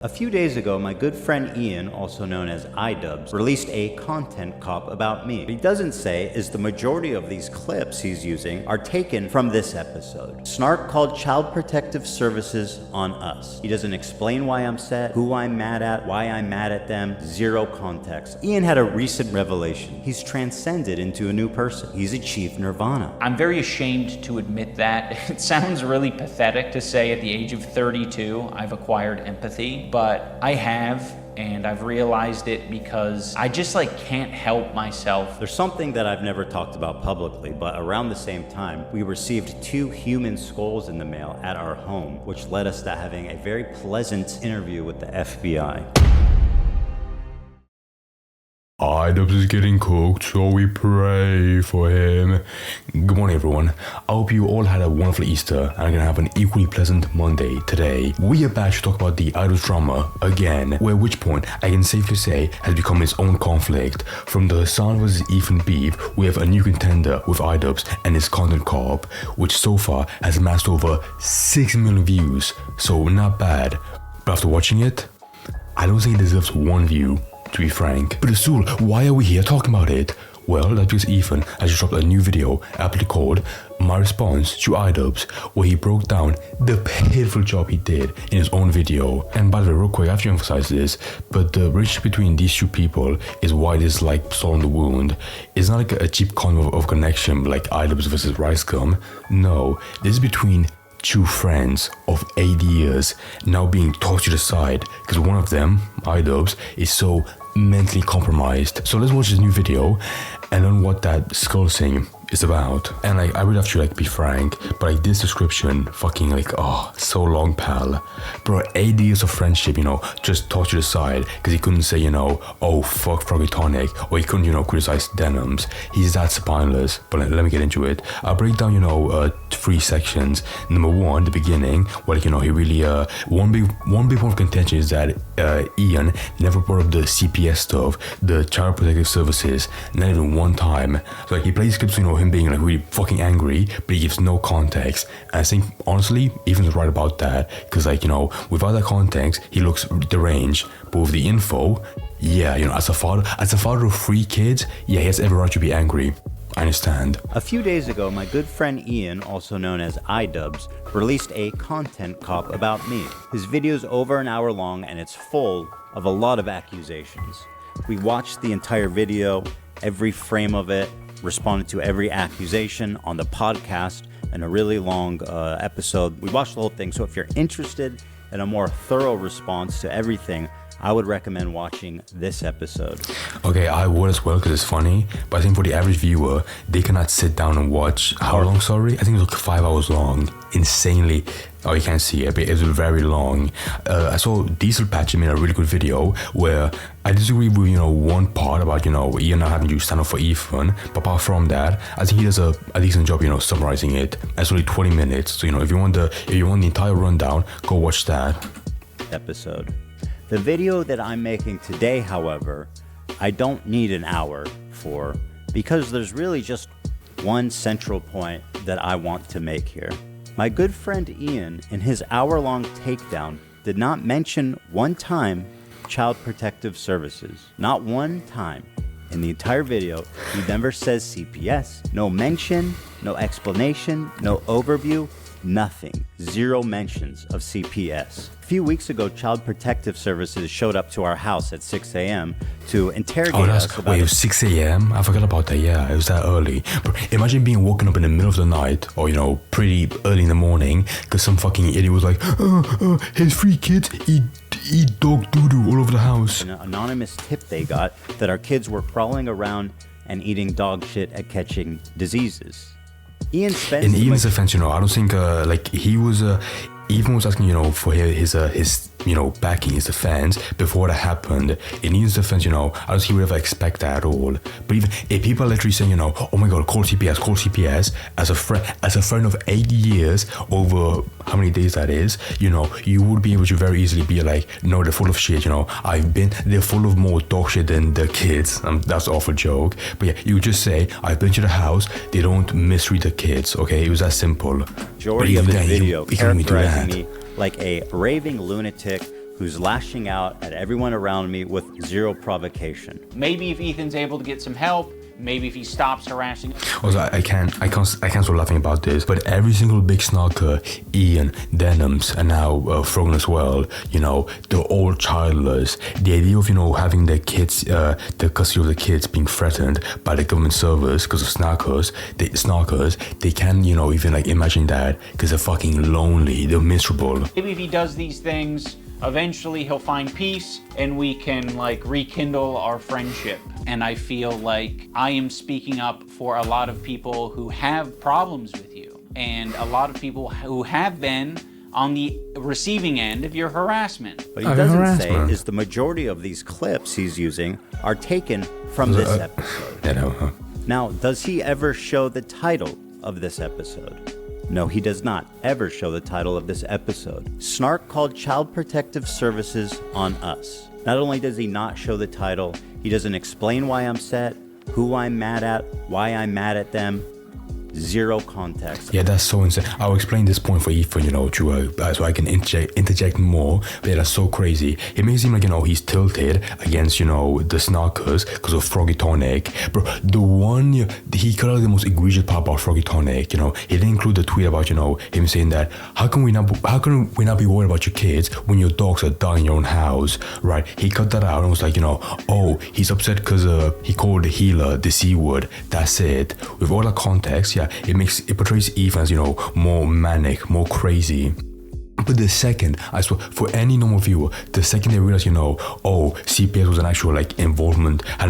A few days ago, my good friend Ian, also known as Idubbbz, released a content cop about me. What he doesn't say is the majority of these clips he's using are taken from this episode. Snark called Child Protective Services on us. He doesn't explain why I'm upset, who I'm mad at, why I'm mad at them, zero context. Ian had a recent revelation. He's transcended into a new person. He's achieved nirvana. I'm very ashamed to admit that. It sounds really pathetic to say at the age of 32, I've acquired empathy. But I have, and I've realized it because I just can't help myself. There's something that I've never talked about publicly, but around the same time, we received 2 human skulls in the mail at our home, which led us to having a very pleasant interview with the FBI. Idubbbz is getting cooked, so we pray for him. Good morning, everyone. I hope you all had a wonderful Easter and are gonna have an equally pleasant Monday today. We are back to talk about the Idubbbz drama again, where which point I can safely say has become its own conflict. From the Hassan vs. Ethan beef, we have a new contender with Idubbbz and his content corp, which so far has amassed over 6 million views, so not bad. But after watching it, I don't think it deserves 1 view, to be frank. But Azul, why are we here talking about it? Well, that's because Ethan has just dropped a new video aptly called My Response to Idubbbz, where he broke down the pitiful job he did in his own video. And by the way, real quick, I have to emphasize this, but the relationship between these 2 people is why it is like salt on the wound. It's not like a cheap con of connection like Idubbbz versus Ricegum. No, this is between 2 friends of 8 years now being tossed to the side because one of them, Idubbbz, is so mentally compromised. So let's watch this new video and learn what that SKULLS thing is about. And I really have to be frank, but this description fucking so long, pal. Bro, 8 years of friendship, just tossed to the side because he couldn't say, oh fuck Froggy Tonic, or he couldn't, criticize denims. He's that spineless. But let me get into it. I'll break down, 3 sections. Number 1, the beginning, where he really one big point of contention is that Ian never brought up the CPS stuff, the Child Protective Services, not even one time. So he plays clips, him being really fucking angry, but he gives no context. And I think honestly, Ethan's right about that, because without that context, he looks deranged. But with the info, yeah, as a father of 3 kids, yeah, he has every right to be angry. I understand. A few days ago, my good friend Ian, also known as Idubbbz, released a content cop about me. His video's over an hour long and it's full of a lot of accusations. We watched the entire video, every frame of it, responded to every accusation on the podcast in a really long episode. We watched the whole thing, so if you're interested in a more thorough response to everything, I would recommend watching this episode. Okay, I would as well because it's funny, but I think for the average viewer, they cannot sit down and watch. How long, sorry? I think it was 5 hours long. Insanely. Oh, you can't see it, but it was very long. I saw Diesel Patch made a really good video where I disagree with, one part about, Ian not having to stand up for Ethan. But apart from that, I think he does a decent job, summarizing it. It's only 20 minutes. So, if you want the entire rundown, go watch that episode. The video that I'm making today, however, I don't need an hour for, because there's really just one central point that I want to make here. My good friend Ian, in his hour-long takedown, did not mention one time Child Protective Services. Not one time. In the entire video, he never says CPS. No mention, no explanation, no overview, nothing. 0 mentions of CPS. A few weeks ago, Child Protective Services showed up to our house at 6 a.m. to interrogate us about... Wait, it was 6 a.m.? I forgot about that, yeah, it was that early. But imagine being woken up in the middle of the night, or, pretty early in the morning, because some fucking idiot was like, his 3 kids eat dog doo-doo all over the house. An anonymous tip they got that our kids were crawling around and eating dog shit at catching diseases. Ian spends... In Ian's defense, I don't think, he was... Ethan was asking, for his backing his defense before that happened. In Ian's defense, I don't think he would ever expect that at all. But even if people are literally saying, oh my god, call CPS, as a friend of 8 years, over how many days that is, you would be able to very easily be like, no, they're full of shit, they're full of more dog shit than the kids. That's an awful joke. But yeah, you would just say, I've been to the house, they don't mistreat the kids, okay? It was that simple. Majority of his video characterizing me like a raving lunatic who's lashing out at everyone around me with zero provocation. Maybe if Ethan's able to get some help, maybe if he stops harassing. Also, I can't stop laughing about this, but every single big snarker, Ian, Denims, and now Frogan as well, you know, they're all childless. The idea of, you know, having their kids, the custody of the kids being threatened by the government servers because of snarkers, they can't, you know, even like imagine that because they're fucking lonely, they're miserable. Maybe if he does these things, eventually he'll find peace and we can like rekindle our friendship. And I feel like I am speaking up for a lot of people who have problems with you and a lot of people who have been on the receiving end of your harassment. What he doesn't say is the majority of these clips he's using are taken from this episode. Now, does he ever show the title of this episode? No, he does not ever show the title of this episode. Snark called Child Protective Services on us. Not only does he not show the title, he doesn't explain why I'm upset, who I'm mad at, why I'm mad at them. Zero context. Yeah, that's so insane. I'll explain this point for Ethan, you know, so I can interject more. But yeah, that's so crazy. It makes it seem like, you know, he's tilted against, you know, the snarkers because of Froggy Tonic. Bro, he cut out the most egregious part about Froggy Tonic, you know. He didn't include the tweet about, you know, him saying that, how can we not be worried about your kids when your dogs are dying in your own house, right? He cut that out and was like, you know, oh, he's upset because he called the healer the C word. That's it. With all that context, yeah, it portrays Ethan as, you know, more manic, more crazy. But the second, I swear, for any normal viewer, the second they realize, you know, oh, CPS was had an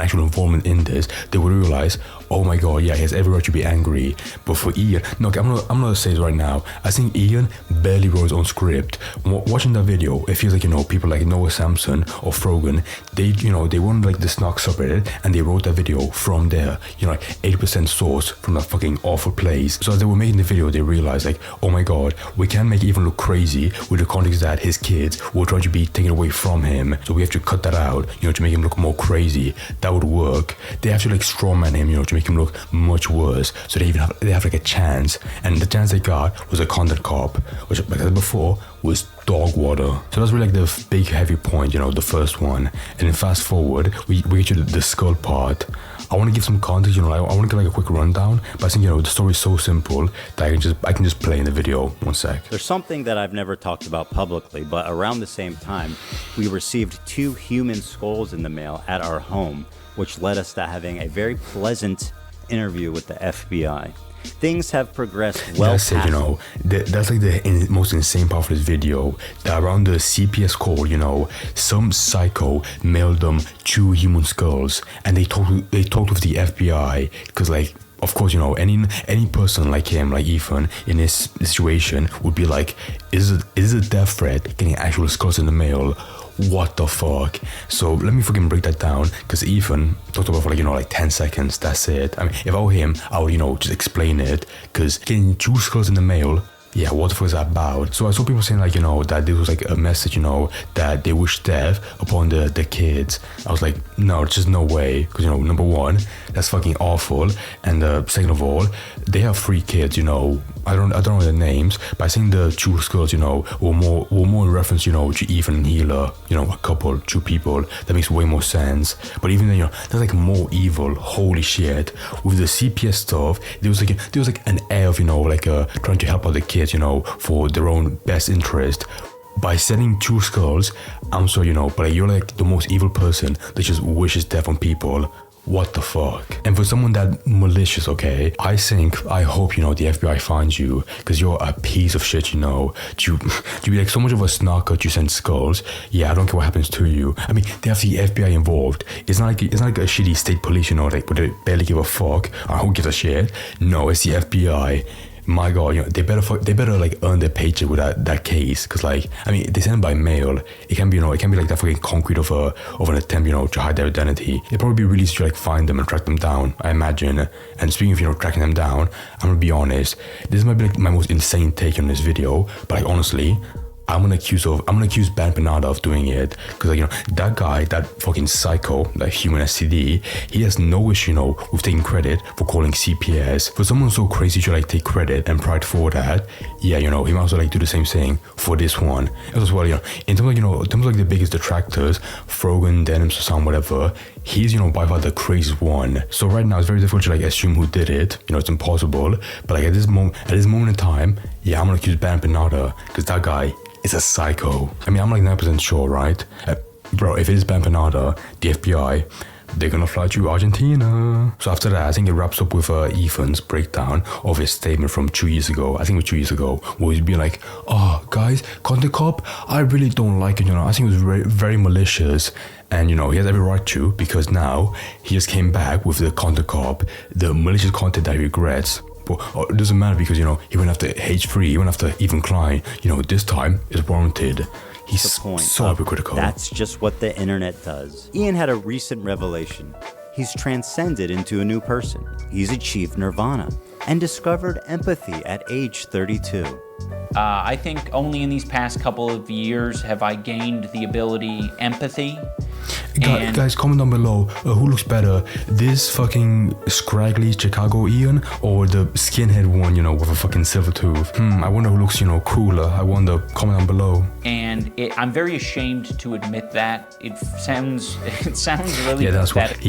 actual involvement in this, they would realize, oh my god, yeah, he has every right to be angry. But for Ian, no, okay, I'm gonna say this right now. I think Ian barely wrote his own script. Watching that video, it feels like, you know, people like Noah Sampson or Frogan, they went like the Snark subreddit and they wrote that video from there, you know, like 80% source from that fucking awful place. So as they were making the video, they realized like, oh my god, we can't make it even look crazy with the context that his kids will try to be taken away from him, so we have to cut that out, you know, to make him look more crazy. That would work. They have to like strawman him, you know, to make him look much worse, so they have like a chance, and the chance they got was a content cop, which like I said before was dog water. So that's really like the big heavy point, you know, the first one. And then fast forward, we get to the skull part. I want to give some context, you know, I want to give like a quick rundown, but I think, you know, the story is so simple that I can just play in the video. One sec. There's something that I've never talked about publicly, but around the same time, we received 2 human skulls in the mail at our home, which led us to having a very pleasant interview with the FBI. Things have progressed well past it, you know, that's like the most insane part of this video, that around the CPS call, you know, some psycho mailed them 2 human skulls, and they talked with the FBI, because like, of course, you know, any person like him, like Ethan, in this situation would be like, is a death threat getting actual skulls in the mail? What the fuck? So let me fucking break that down, because Ethan talked about for like, you know, like 10 seconds, that's it. I mean, if I were him, I would, you know, just explain it, because getting 2 skulls in the mail, yeah, what the fuck is that about? So I saw people saying like, you know, that this was like a message, you know, that they wish death upon the kids. I was like, no, it's just no way, because, you know, number one, that's fucking awful, and second of all, they have 3 kids, you know. I don't know their names, but I think the 2 skulls, you know, were more in reference, you know, to Ethan and Healer, you know, a couple, 2 people. That makes way more sense. But even then, you know, that's like more evil. Holy shit! With the CPS stuff, there was like an air of, you know, like trying to help out the kids, you know, for their own best interest. By sending 2 skulls, I'm sorry, you know, but like, you're like the most evil person that just wishes death on people. What the fuck? And for someone that malicious, okay, I hope, you know, the FBI finds you, because you're a piece of shit, you know. To be like so much of a snarker to send skulls, yeah, I don't care what happens to you. I mean, they have the FBI involved. It's not like a shitty state police, you know, like, but they barely give a fuck, or who gives a shit. No, it's the FBI. My god, you know, they better like earn their paycheck with that case, because like, I mean, they send them by mail. It can be, you know, it can be like that fucking concrete of an attempt, you know, to hide their identity. It'd probably be really easy to like find them and track them down, I imagine. And speaking of, you know, tracking them down, I'm gonna be honest, this might be like my most insane take on this video, but like, honestly, I'm gonna accuse Ben Panada of doing it, because like, you know, that guy, that fucking psycho, that human STD, he has no issue, you know, with taking credit for calling CPS. For someone so crazy to like take credit and pride for that, yeah, you know, he might also like do the same thing for this one as well. You know, in terms of, you know, in terms of like the biggest detractors, Frogan, Denims, Sam, whatever, he's, you know, by far the craziest one. So right now it's very difficult to like assume who did it. You know, it's impossible. But like at this moment in time, yeah, I'm gonna accuse Ben Bernardo because that guy is a psycho. I mean, I'm like 9% sure, right? Bro, if it is Ben Bernardo, the FBI, they're gonna fly to Argentina. So after that, I think it wraps up with Ethan's breakdown of his statement from 2 years ago. I think it was 2 years ago, where he'd be like, "Oh, guys, Content Cop, I really don't like it. You know, I think it was very, very malicious." And you know, he has every right to, because now he just came back with the Content Cop, the malicious content that he regrets. But it doesn't matter because, you know, he went after H3, he went after Ethan Klein. You know, this time is warranted. He's so hypocritical. That's just what the internet does. Ian had a recent revelation. He's transcended into a new person. He's achieved nirvana and discovered empathy at age 32. I think only in these past couple of years have I gained the ability empathy. Guys, comment down below who looks better, this fucking scraggly Chicago Ian or the skinhead one, you know, with a fucking silver tooth. I wonder who looks, you know, cooler. I wonder. Comment down below. And I'm very ashamed to admit that. It sounds really yeah, that's pathetic. what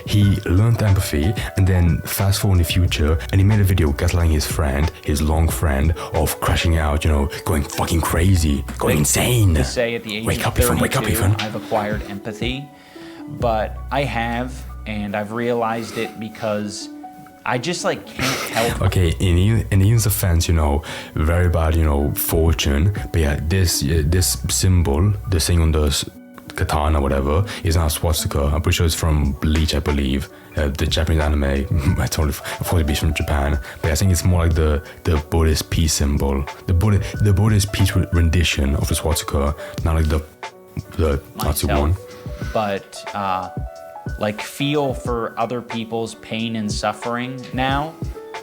he learned empathy, and then fast forward in the future, and he made a video gaslighting his friend, his long friend, of crashing out, you know, going fucking crazy, going insane. To say at the age of 32, I've acquired empathy, but I have, and I've realized it because I just like can't help. Okay, in Ian's offense, you know, very bad, you know, fortune. But yeah, this symbol, the thing on the katana, whatever, is now swastika. I'm pretty sure it's from Bleach, I believe, the Japanese anime. I totally, of course, it's from Japan. But I think it's more like the Buddhist peace symbol, the Buddhist peace rendition of the swastika, not like the Nazi one. But like feel for other people's pain and suffering now.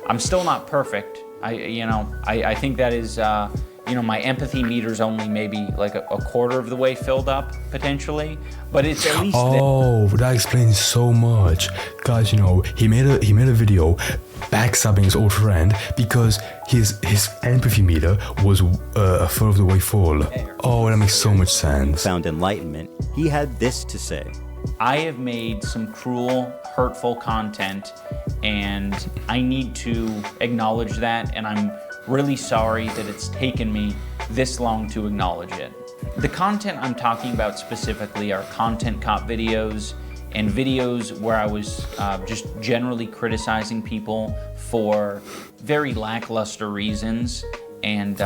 I'm still not perfect. I think that is my empathy meter's only maybe like a quarter of the way filled up potentially, but it's at least that explains so much. Guys, you know, he made a video backstabbing his old friend because his empathy meter was a third of the way full. Oh, that makes so much sense. Found enlightenment. He had this to say. I have made some cruel, hurtful content, and I need to acknowledge that, and I'm really sorry that it's taken me this long to acknowledge it. The content I'm talking about specifically are content cop videos and videos where I was just generally criticizing people for very lackluster reasons. And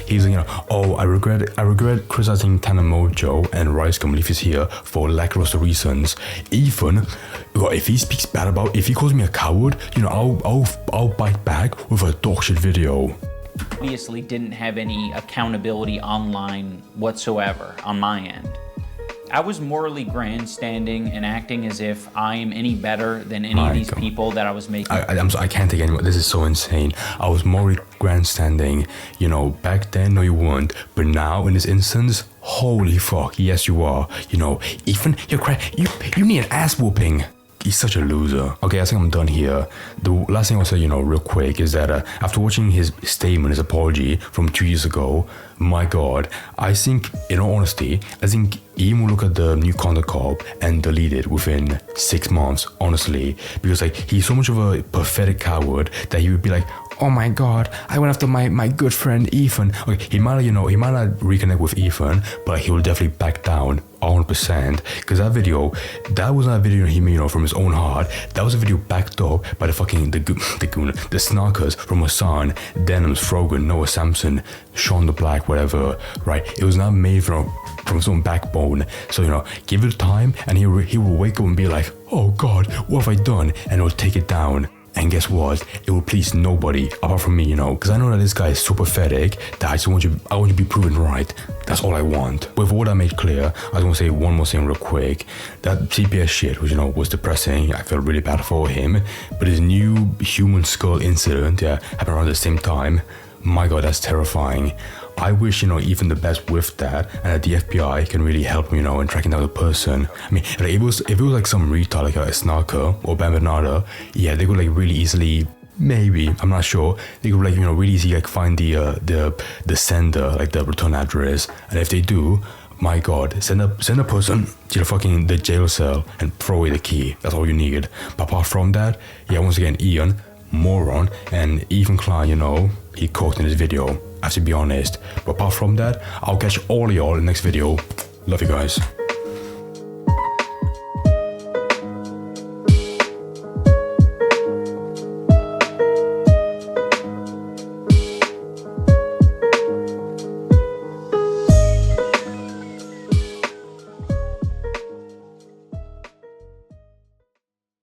he's I regret criticizing Tana Mojo and Rice Gum Leaf is here for lackluster reasons. Even if he speaks bad about, if he calls me a coward, you know, I'll bite back with a dogshit video. Obviously didn't have any accountability online whatsoever on my end. I was morally grandstanding and acting as if I am any better than any of these people that I was making. I can't take anymore. This is so insane. I was morally grandstanding. You know, back then, no, you weren't. But now, in this instance, holy fuck, yes, you are. You know, even you need an ass whooping. He's such a loser. Okay, I think I'm done here. The last thing I'll say, you know, real quick, is that after watching his statement, his apology from 2 years ago, my God, I think, in all honesty, I think Ian will look at the new Content Cop and delete it within 6 months, honestly. Because, like, he's so much of a pathetic coward that he would be like, oh my God, I went after my good friend Ethan. Okay, he might not reconnect with Ethan, but he will definitely back down 100%. Because that video, that was not a video he made, you know, from his own heart. That was a video backed up by the Snarkers from Hassan, Denims, Frogan, Noah Sampson, Sean the Black, whatever, right? It was not made from his own backbone. So, you know, give it time and he will wake up and be like, oh God, what have I done? And he'll take it down. And guess what? It will please nobody apart from me, you know, because I know that this guy is so pathetic that I want you to be proven right. That's all I want. With all that made clear, I just want to say one more thing real quick. That CPS shit, which, you know, was depressing. I felt really bad for him. But his new human skull incident, happened around the same time. My God, that's terrifying. I wish, you know, even the best with that, and that the FBI can really help me, you know, in tracking down the person. I mean, like, if it was like some retard, like a Snarker or Ben Bernardo, yeah, they could like really easily Maybe, I'm not sure. They could like, you know, really easy like find the sender, like the return address, and if they do, my god, send a person to the jail cell and throw away the key. That's all you need. But apart from that, yeah, once again, Ian, moron, and even Klein, you know, he cooked in this video, I have to be honest. But apart from that, I'll catch all of y'all in the next video. Love you guys.